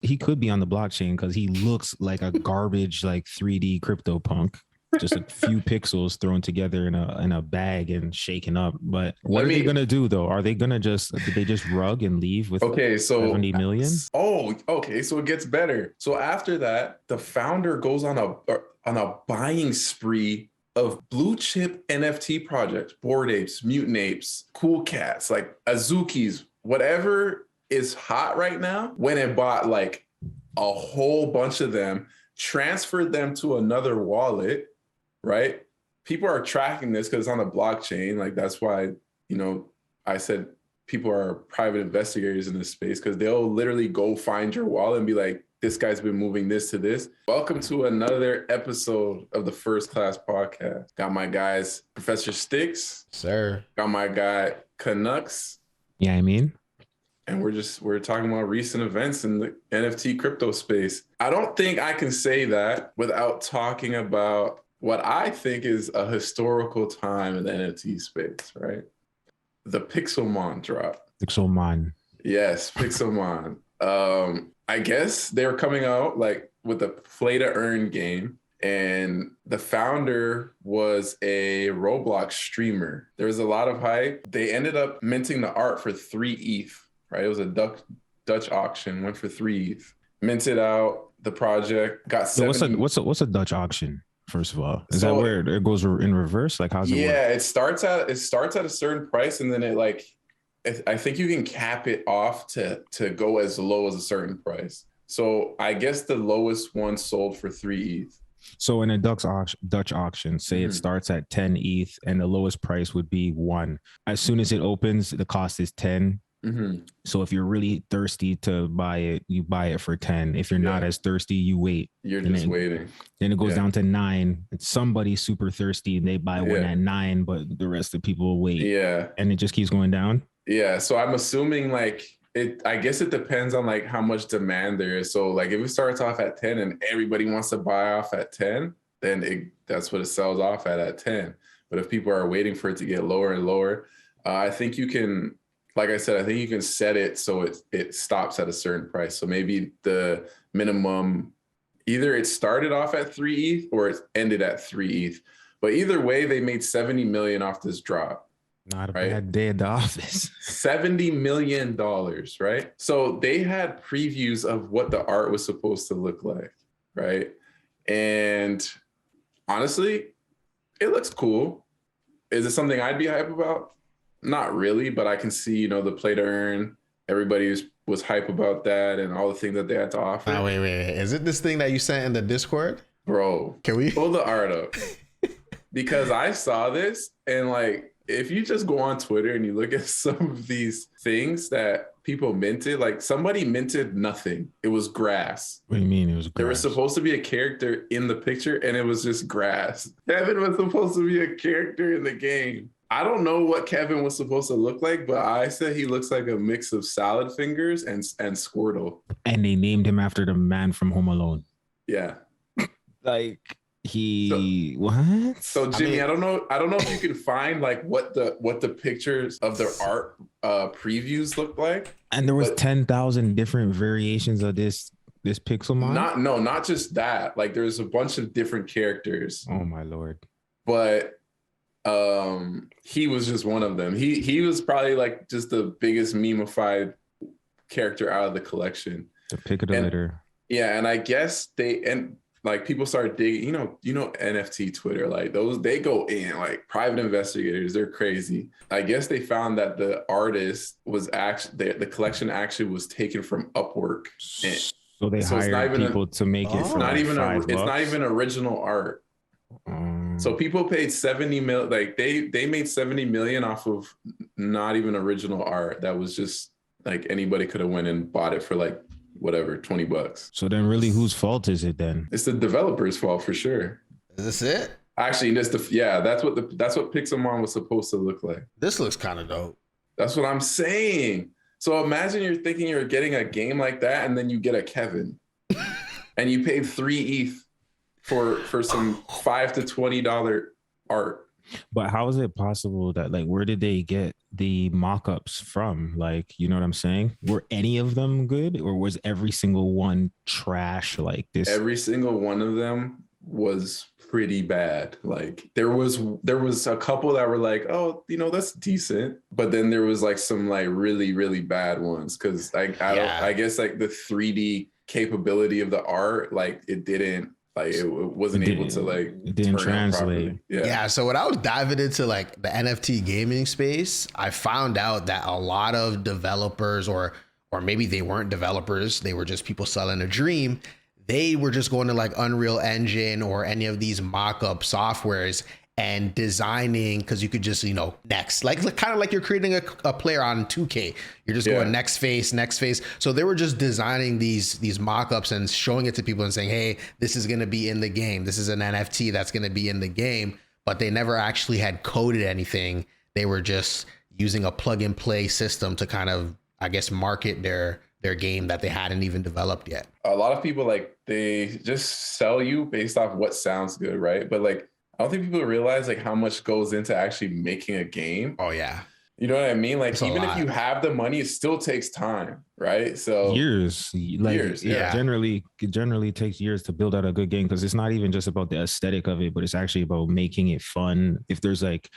he could be on the blockchain because he looks like a garbage like 3D crypto punk. Just a few pixels thrown together in a bag and shaken up. But what are they gonna do though? Are they gonna did they just rug and leave with 70 million? Oh, okay. So it gets better. So after that, the founder goes on a buying spree of blue chip NFT projects, Bored Apes, Mutant Apes, Cool Cats, like Azukis, whatever is hot right now. Went and bought like a whole bunch of them, transferred them to another wallet. Right? People are tracking this because it's on a blockchain. Like that's why, I said people are private investigators in this space because they'll literally go find your wallet and be like, this guy's been moving this to this. Welcome to another episode of the First Class Podcast. Got my guys, Professor Sticks. Sir. Got my guy, Canucks. Yeah, I mean. And we're talking about recent events in the NFT crypto space. I don't think I can say that without talking about what I think is a historical time in the NFT space, right? The Pixelmon drop. Pixelmon. Yes, Pixelmon. I guess they're coming out like with a play to earn game, and the founder was a Roblox streamer. There was a lot of hype. They ended up minting the art for 3 ETH, right? It was a Dutch auction, went for 3 ETH. Minted out the project, got 70. What's a Dutch auction? First of all, is that where it goes in reverse? Like, how's it work? Yeah, it starts at a certain price, and then I think you can cap it off to go as low as a certain price. So I guess the lowest one sold for 3 ETH. So in a Dutch auction, say it starts at 10 ETH, and the lowest price would be 1. As soon as it opens, the cost is 10. Mm-hmm. So if you're really thirsty to buy it, you buy it for 10. If you're not as thirsty, you wait. You're just waiting. Then it goes down to 9. It's somebody super thirsty and they buy one at 9, but the rest of the people will wait. Yeah. And it just keeps going down. Yeah. So I'm assuming I guess it depends on like how much demand there is. So like if it starts off at 10 and everybody wants to buy off at 10, then that's what it sells off at 10. But if people are waiting for it to get lower and lower, I think you can, like I said, I think you can set it so it stops at a certain price. So maybe the minimum, either it started off at 3 ETH or it ended at 3 ETH. But either way, they made 70 million off this drop. Not a bad day at the office. $70 million, right? So they had previews of what the art was supposed to look like, right? And honestly, it looks cool. Is it something I'd be hype about? Not really, but I can see, the play to earn. Everybody was hype about that and all the things that they had to offer. Oh, wait. Is it this thing that you sent in the Discord? Bro, can we pull the art up? Because I saw this and like, if you just go on Twitter and you look at some of these things that people minted, like somebody minted nothing. It was grass. What do you mean it was grass? There was supposed to be a character in the picture and it was just grass. Kevin was supposed to be a character in the game. I don't know what Kevin was supposed to look like, but I said he looks like a mix of salad fingers and Squirtle. And they named him after the man from Home Alone. Yeah. What? So Jimmy, I don't know if you can find like what the pictures of their art previews look like. And there was 10,000 different variations of this Pixelmon? Not just that. Like there's a bunch of different characters. Oh my Lord. But he was just one of them. He was probably like just the biggest memified character out of the collection. The pick of the litter. Yeah, and I guess people started digging, you know NFT Twitter, like they go in, like private investigators, they're crazy. I guess they found that the artist was actually, the collection actually was taken from Upwork. So they hired people to make it for it's not even original art. So people paid 70 million, like they made 70 million off of not even original art. That was just like anybody could have went and bought it for like whatever, $20. So then really whose fault is it then? It's the developer's fault for sure. Is this it? Actually, that's what Pixelmon was supposed to look like. This looks kind of dope. That's what I'm saying. So imagine you're thinking you're getting a game like that and then you get a Kevin and you paid 3 ETH for some $5 to $20 art. But how is it possible that, like, where did they get the mock-ups from? Like, you know what I'm saying? Were any of them good, or was every single one trash like this? Every single one of them was pretty bad. Like there was a couple that were like, oh, that's decent, but then there was like some like really really bad ones because like I guess like the 3D capability of the art, like it wasn't able to like it didn't translate. Yeah. So when I was diving into like the NFT gaming space, I found out that a lot of developers, or maybe they weren't developers, they were just people selling a dream. They were just going to like Unreal Engine or any of these mock-up softwares and designing, because you could just, next, like kind of like you're creating a player on 2K. You're just going next face. So they were just designing these mock-ups and showing it to people and saying, hey, this is going to be in the game. This is an NFT that's going to be in the game. But they never actually had coded anything. They were just using a plug and play system to kind of, I guess, market their game that they hadn't even developed yet. A lot of people, like, they just sell you based off what sounds good, right? But like, I don't think people realize like how much goes into actually making a game. Oh yeah. You know what I mean? Like, even if you have the money, it still takes time, right? So years. Yeah. It generally takes years to build out a good game, because it's not even just about the aesthetic of it, but it's actually about making it fun. If there's like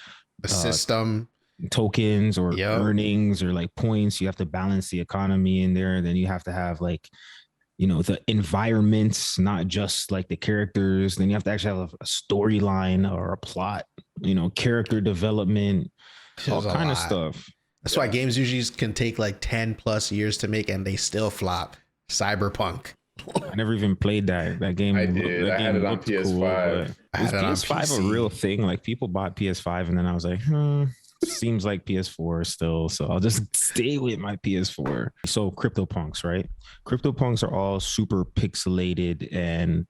a system, tokens or earnings or like points, you have to balance the economy in there. Then you have to have like, the environments, not just like the characters. Then you have to actually have a storyline or a plot, character development, all kind of stuff. That's why games usually can take like 10 plus years to make and they still flop. Cyberpunk. I never even played that game. I did. I had it on PS5. Cool, was PS5 a real thing? Like, people bought PS5 and then I was like, seems like PS4 still, so I'll just stay with my PS4. So CryptoPunks, right? CryptoPunks are all super pixelated and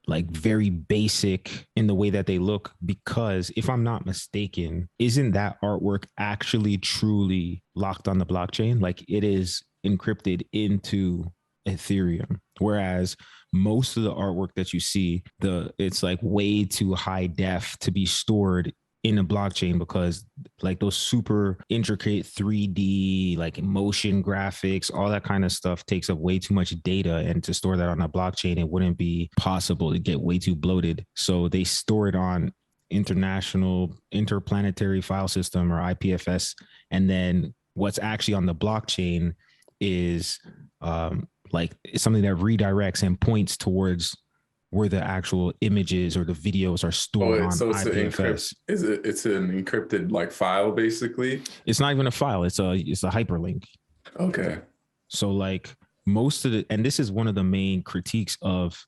like very basic in the way that they look, because if I'm not mistaken, isn't that artwork actually truly locked on the blockchain? Like, it is encrypted into Ethereum, whereas most of the artwork that you see, it's like way too high def to be stored in a blockchain, because like those super intricate 3D like motion graphics, all that kind of stuff takes up way too much data, and to store that on a blockchain, it wouldn't be possible. To get way too bloated, so they store it on interplanetary file system, or IPFS, and then what's actually on the blockchain is like something that redirects and points towards where the actual images or the videos are stored on IPFS. It's an encrypted like file, basically? It's not even a file. It's a hyperlink. Okay. So like most of and this is one of the main critiques of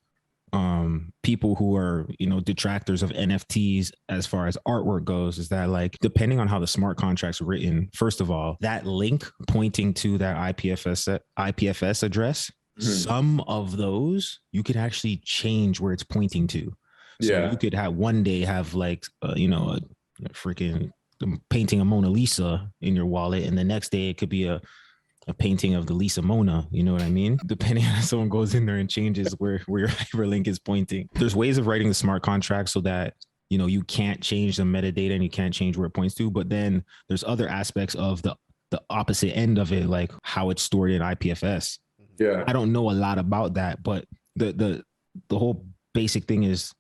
people who are, detractors of NFTs as far as artwork goes, is that like, depending on how the smart contract's written, first of all, that link pointing to that IPFS address, some of those you could actually change where it's pointing to. So you could have one day have like, a freaking painting of Mona Lisa in your wallet, and the next day it could be a painting of the Lisa Mona. You know what I mean? Depending on how someone goes in there and changes where your hyperlink is pointing. There's ways of writing the smart contract so that, you can't change the metadata and you can't change where it points to. But then there's other aspects of the opposite end of it, like how it's stored in IPFS. Yeah, I don't know a lot about that, but the whole basic thing is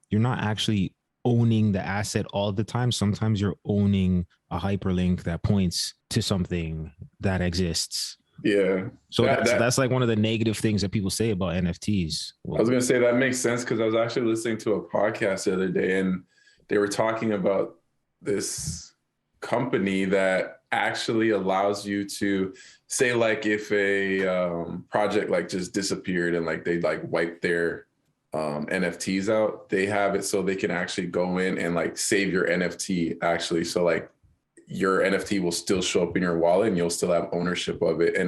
you're not actually owning the asset all the time. Sometimes you're owning a hyperlink that points to something that exists. Yeah. So that's like one of the negative things that people say about NFTs. I was going to say that makes sense, because I was actually listening to a podcast the other day, and they were talking about this company that actually allows you to say, like, if a project like just disappeared and like they like wiped their NFTs out, they have it so they can actually go in and like save your NFT actually. So like your NFT will still show up in your wallet and you'll still have ownership of it. And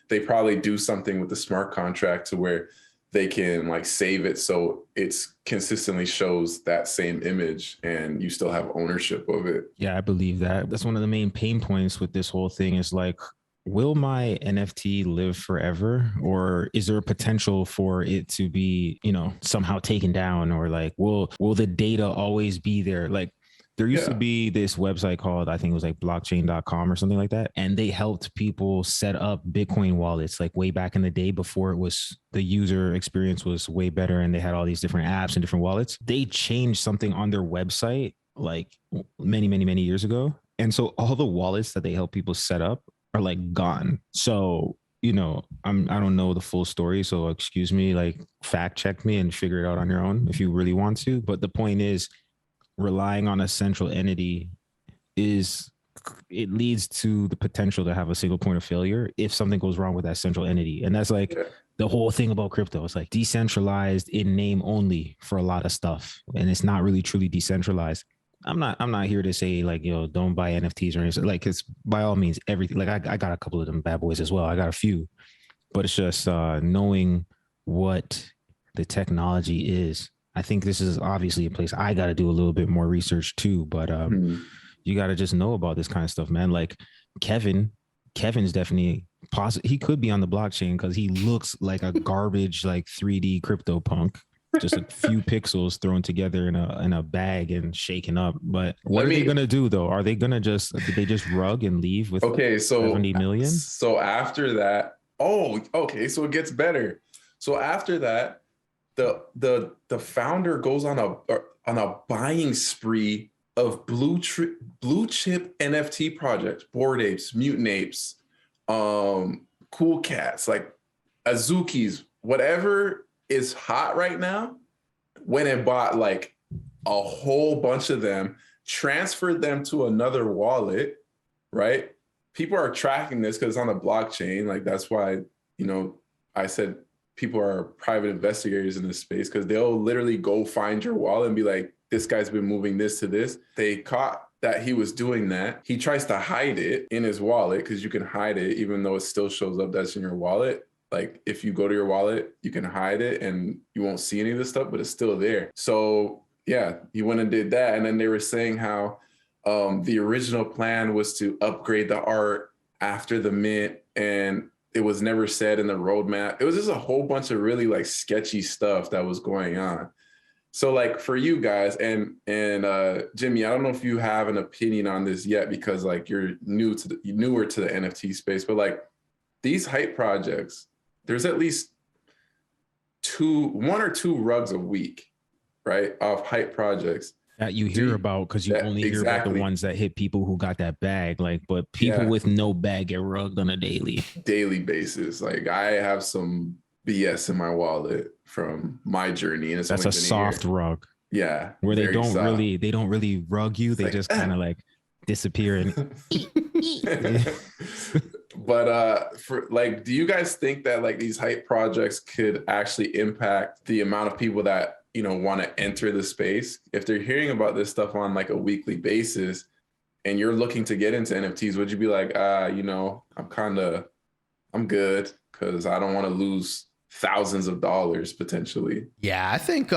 they probably do something with the smart contract to where they can like save it so it's consistently shows that same image and you still have ownership of it. Yeah, I believe that. That's one of the main pain points with this whole thing, is like, will my NFT live forever, or is there a potential for it to be, somehow taken down, or like will the data always be there? Like there used to be this website called, I think it was like blockchain.com or something like that, and they helped people set up Bitcoin wallets like way back in the day before it was, the user experience was way better and they had all these different apps and different wallets. They changed something on their website like many years ago, and so all the wallets that they help people set up are like gone. So, I don't know the full story. So excuse me, like fact check me and figure it out on your own if you really want to. But the point is, relying on a central entity it leads to the potential to have a single point of failure if something goes wrong with that central entity. And that's like the whole thing about crypto. It's like decentralized in name only for a lot of stuff. And it's not really truly decentralized. I'm not here to say like, don't buy NFTs or anything. Like, it's by all means everything. Like I got a couple of them bad boys as well. I got a few, but it's just knowing what the technology is. I think this is obviously a place I got to do a little bit more research too, but you got to just know about this kind of stuff, man. Like Kevin's definitely possible. He could be on the blockchain because he looks like a garbage, like 3D crypto punk. Just a few pixels thrown together in a bag and shaken up. But what are they gonna do though? Are they gonna did they just rug and leave with 70 million? So after that, so it gets better. So after that, the founder goes on a buying spree of blue chip NFT projects, Bored Apes, Mutant Apes, Cool Cats, like Azukis, whatever is hot right now. Went and bought like a whole bunch of them, transferred them to another wallet, right? People are tracking this because it's on the blockchain. Like that's why, I said people are private investigators in this space, because they'll literally go find your wallet and be like, this guy's been moving this to this. They caught that he was doing that. He tries to hide it in his wallet because you can hide it even though it still shows up that's in your wallet. Like if you go to your wallet, you can hide it and you won't see any of this stuff, but it's still there. So yeah, he went and did that. And then they were saying how the original plan was to upgrade the art after the mint, and it was never said in the roadmap. It was just a whole bunch of really like sketchy stuff that was going on. So like for you guys and Jimmy, I don't know if you have an opinion on this yet because like you're newer to the NFT space, but like these hype projects, there's at least one or two rugs a week, right, of hype projects that you hear about, because you only hear about the ones that hit people who got that bag. Like, but people with no bag get rugged on a daily basis. Like I have some BS in my wallet from my journey, and it's that's a soft rug. Yeah, where they don't really rug you. They just kind of like disappear and. But for like, do you guys think that like these hype projects could actually impact the amount of people that want to enter the space? If they're hearing about this stuff on like a weekly basis and you're looking to get into NFTs, would you be like, I'm good because I don't want to lose thousands of dollars potentially? Yeah, I think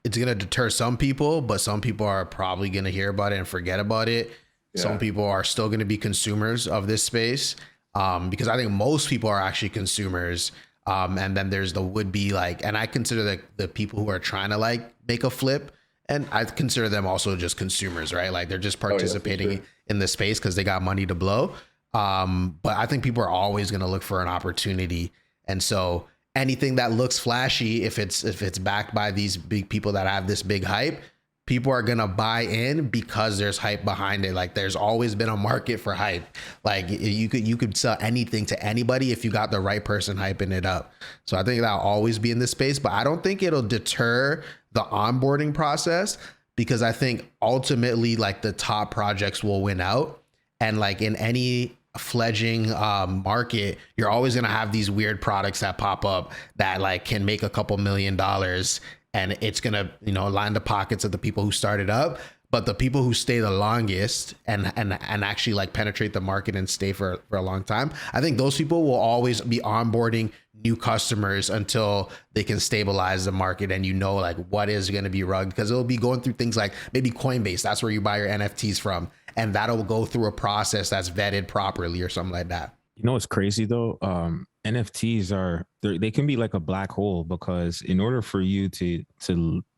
it's gonna deter some people, but some people are probably gonna hear about it and forget about it. Yeah. Some people are still gonna be consumers of this space. Because I think most people are actually consumers. And then there's the would-be like, and I consider the people who are trying to like make a flip, and I consider them also just consumers, right? Like they're just participating in the space because they got money to blow. But I think people are always going to look for an opportunity. And so anything that looks flashy, if it's backed by these big people that have this big hype, people are going to buy in because there's hype behind it. Like there's always been a market for hype. Like you could sell anything to anybody if you got the right person hyping it up. So I think that'll always be in this space, but I don't think it'll deter the onboarding process, because I think ultimately like the top projects will win out. And like in any fledgling market, you're always going to have these weird products that pop up that like can make a couple $1 million. And it's going to, line the pockets of the people who started up. But the people who stay the longest and actually like penetrate the market and stay for a long time, I think those people will always be onboarding new customers until they can stabilize the market and like what is going to be rugged, because it'll be going through things like maybe Coinbase. That's where you buy your NFTs from. And that'll go through a process that's vetted properly or something like that. You know what's crazy though? NFTs they can be like a black hole, because in order for you to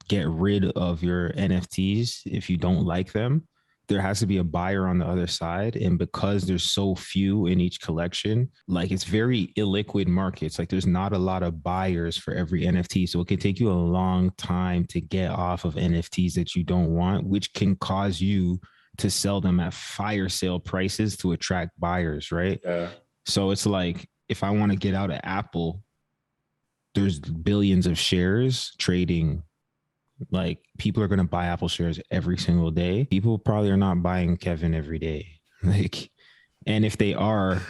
get rid of your NFTs, if you don't like them, there has to be a buyer on the other side. And because there's so few in each collection, like it's very illiquid markets. Like there's not a lot of buyers for every NFT. So it can take you a long time to get off of NFTs that you don't want, which can cause you to sell them at fire sale prices to attract buyers, right? Yeah. So it's like, if I want to get out of Apple, there's billions of shares trading. Like people are going to buy Apple shares every single day. People probably are not buying Kevin every day. Like, and if they are,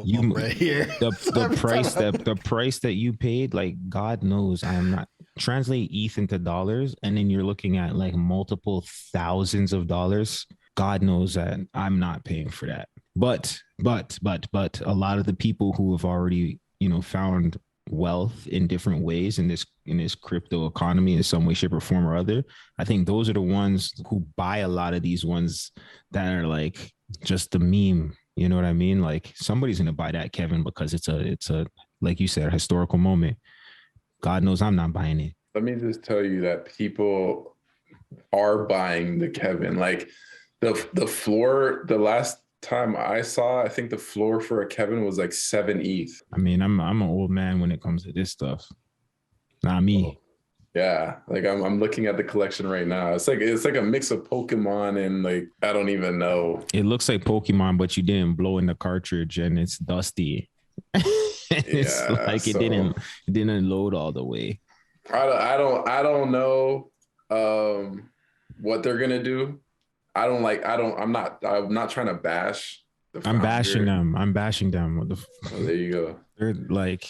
you right here. the price that you paid, like God knows, I am not translate ETH into dollars, and then you're looking at like multiple thousands of dollars. God knows that I'm not paying for that. But a lot of the people who have already, found wealth in different ways in this crypto economy in some way, shape, or form or other, I think those are the ones who buy a lot of these ones that are like just the meme. You know what I mean? Like somebody's gonna buy that, Kevin, because it's a like you said, a historical moment. God knows I'm not buying it. Let me just tell you that people are buying the Kevin. Like the floor, the last time I saw, I think the floor for a Kevin was like 7 ETH. I mean, I'm an old man when it comes to this stuff. Not me. Yeah, like I'm looking at the collection right now. It's like a mix of Pokemon and like I don't even know. It looks like Pokemon, but you didn't blow in the cartridge and it's dusty. It's like it didn't load all the way. I don't know what they're gonna do. I'm not trying to bash the founder. I'm bashing them. There you go. They're like,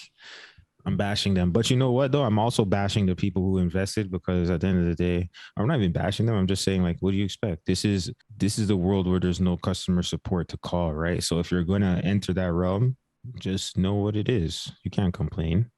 I'm bashing them. But you know what, though? I'm also bashing the people who invested, because at the end of the day, I'm not even bashing them. I'm just saying, like, what do you expect? This is the world where there's no customer support to call, right? So if you're going to enter that realm, just know what it is. You can't complain.